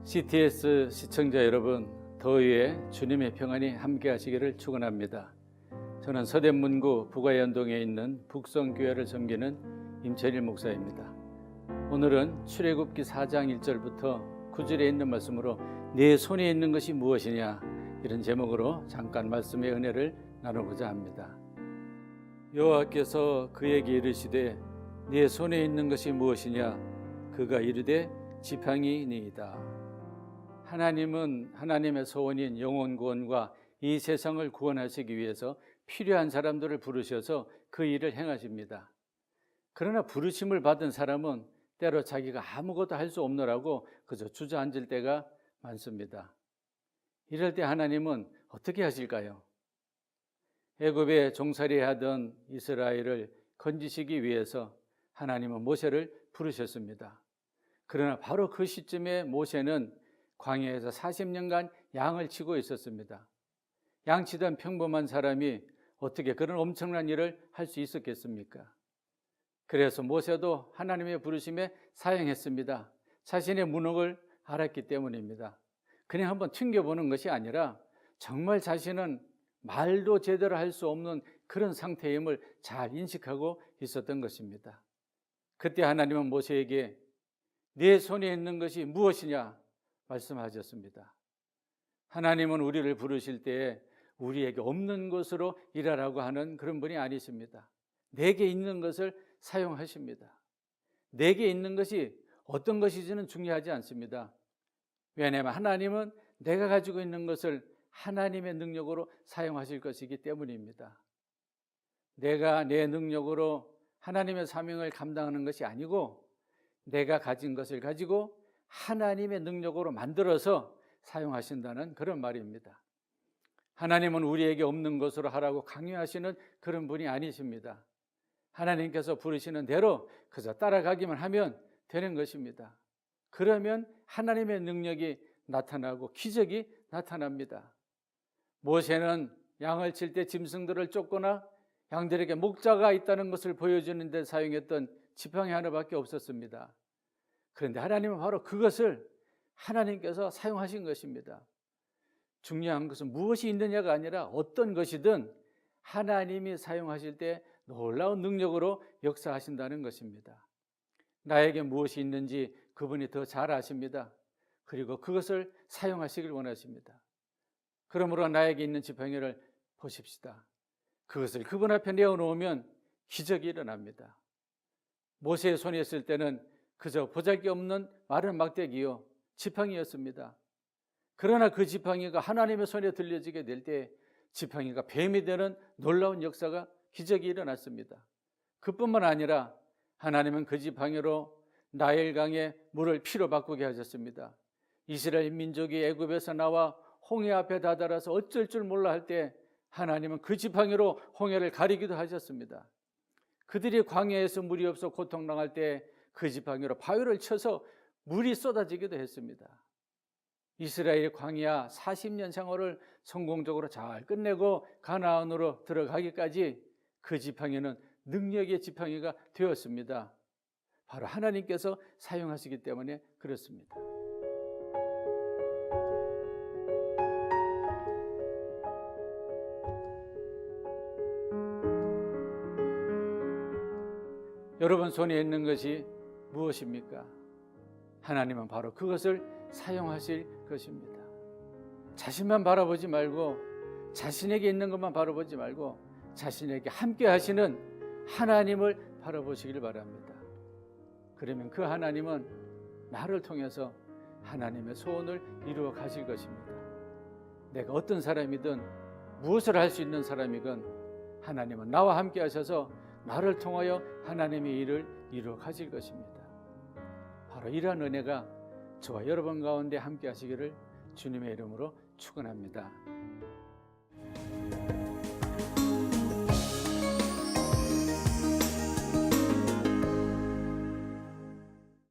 CTS 시청자 여러분, 더위에 주님의 평안이 함께 하시기를 축원합니다. 저는 서대문구 부가연동에 있는 북성교회를 섬기는 임철일 목사입니다. 오늘은 출애굽기 4장 1절부터 9절에 있는 말씀으로 내 손에 있는 것이 무엇이냐, 이런 제목으로 잠깐 말씀의 은혜를 나누고자 합니다. 여호와께서 그에게 이르시되 내 손에 있는 것이 무엇이냐, 그가 이르되 지팡이니이다. 하나님은 하나님의 소원인 영혼 구원과 이 세상을 구원하시기 위해서 필요한 사람들을 부르셔서 그 일을 행하십니다. 그러나 부르심을 받은 사람은 때로 자기가 아무것도 할 수 없노라고 그저 주저앉을 때가 많습니다. 이럴 때 하나님은 어떻게 하실까요? 애굽에 종살이하던 이스라엘을 건지시기 위해서 하나님은 모세를 부르셨습니다. 그러나 바로 그 시점에 모세는 광야에서 40년간 양을 치고 있었습니다. 양치던 평범한 사람이 어떻게 그런 엄청난 일을 할 수 있었겠습니까? 그래서 모세도 하나님의 부르심에 사용했습니다. 자신의 무능을 알았기 때문입니다. 그냥 한번 튕겨보는 것이 아니라 정말 자신은 말도 제대로 할 수 없는 그런 상태임을 잘 인식하고 있었던 것입니다. 그때 하나님은 모세에게 네 손에 있는 것이 무엇이냐 말씀하셨습니다. 하나님은 우리를 부르실 때에 우리에게 없는 것으로 일하라고 하는 그런 분이 아니십니다. 내게 있는 것을 사용하십니다. 내게 있는 것이 어떤 것이지는 중요하지 않습니다. 왜냐하면 하나님은 내가 가지고 있는 것을 하나님의 능력으로 사용하실 것이기 때문입니다. 내가 내 능력으로 하나님의 사명을 감당하는 것이 아니고 내가 가진 것을 가지고 하나님의 능력으로 만들어서 사용하신다는 그런 말입니다. 하나님은 우리에게 없는 것으로 하라고 강요하시는 그런 분이 아니십니다. 하나님께서 부르시는 대로 그저 따라가기만 하면 되는 것입니다. 그러면 하나님의 능력이 나타나고 기적이 나타납니다. 모세는 양을 칠 때 짐승들을 쫓거나 양들에게 목자가 있다는 것을 보여주는 데 사용했던 지팡이 하나밖에 없었습니다. 그런데 하나님은 바로 그것을 하나님께서 사용하신 것입니다. 중요한 것은 무엇이 있느냐가 아니라 어떤 것이든 하나님이 사용하실 때 놀라운 능력으로 역사하신다는 것입니다. 나에게 무엇이 있는지 그분이 더 잘 아십니다. 그리고 그것을 사용하시길 원하십니다. 그러므로 나에게 있는 지팡이를 보십시다. 그것을 그분 앞에 내어놓으면 기적이 일어납니다. 모세의 손에 있을 때는 그저 보잘것없는 마른 막대기요, 지팡이였습니다. 그러나 그 지팡이가 하나님의 손에 들려지게 될 때 지팡이가 뱀이 되는 놀라운 역사가, 기적이 일어났습니다. 그뿐만 아니라 하나님은 그 지팡이로 나일강의 물을 피로 바꾸게 하셨습니다. 이스라엘 민족이 애굽에서 나와 홍해 앞에 다다라서 어쩔 줄 몰라 할 때 하나님은 그 지팡이로 홍해를 가리기도 하셨습니다. 그들이 광야에서 물이 없어 고통당할 때 그 지팡이로 바위를 쳐서 물이 쏟아지기도 했습니다. 이스라엘 광야 40년 생활을 성공적으로 잘 끝내고 가나안으로 들어가기까지 그 지팡이는 능력의 지팡이가 되었습니다. 바로 하나님께서 사용하시기 때문에 그렇습니다. 여러분 손에 있는 것이 무엇입니까? 하나님은 바로 그것을 사용하실 것입니다. 자신만 바라보지 말고, 자신에게 있는 것만 바라보지 말고 자신에게 함께 하시는 하나님을 바라보시길 바랍니다. 그러면 그 하나님은 나를 통해서 하나님의 소원을 이루어 가실 것입니다. 내가 어떤 사람이든 무엇을 할 수 있는 사람이건 하나님은 나와 함께 하셔서 나를 통하여 하나님의 일을 이루어 가실 것입니다. 바로 이러한 은혜가 저와 여러분 가운데 함께 하시기를 주님의 이름으로 축원합니다.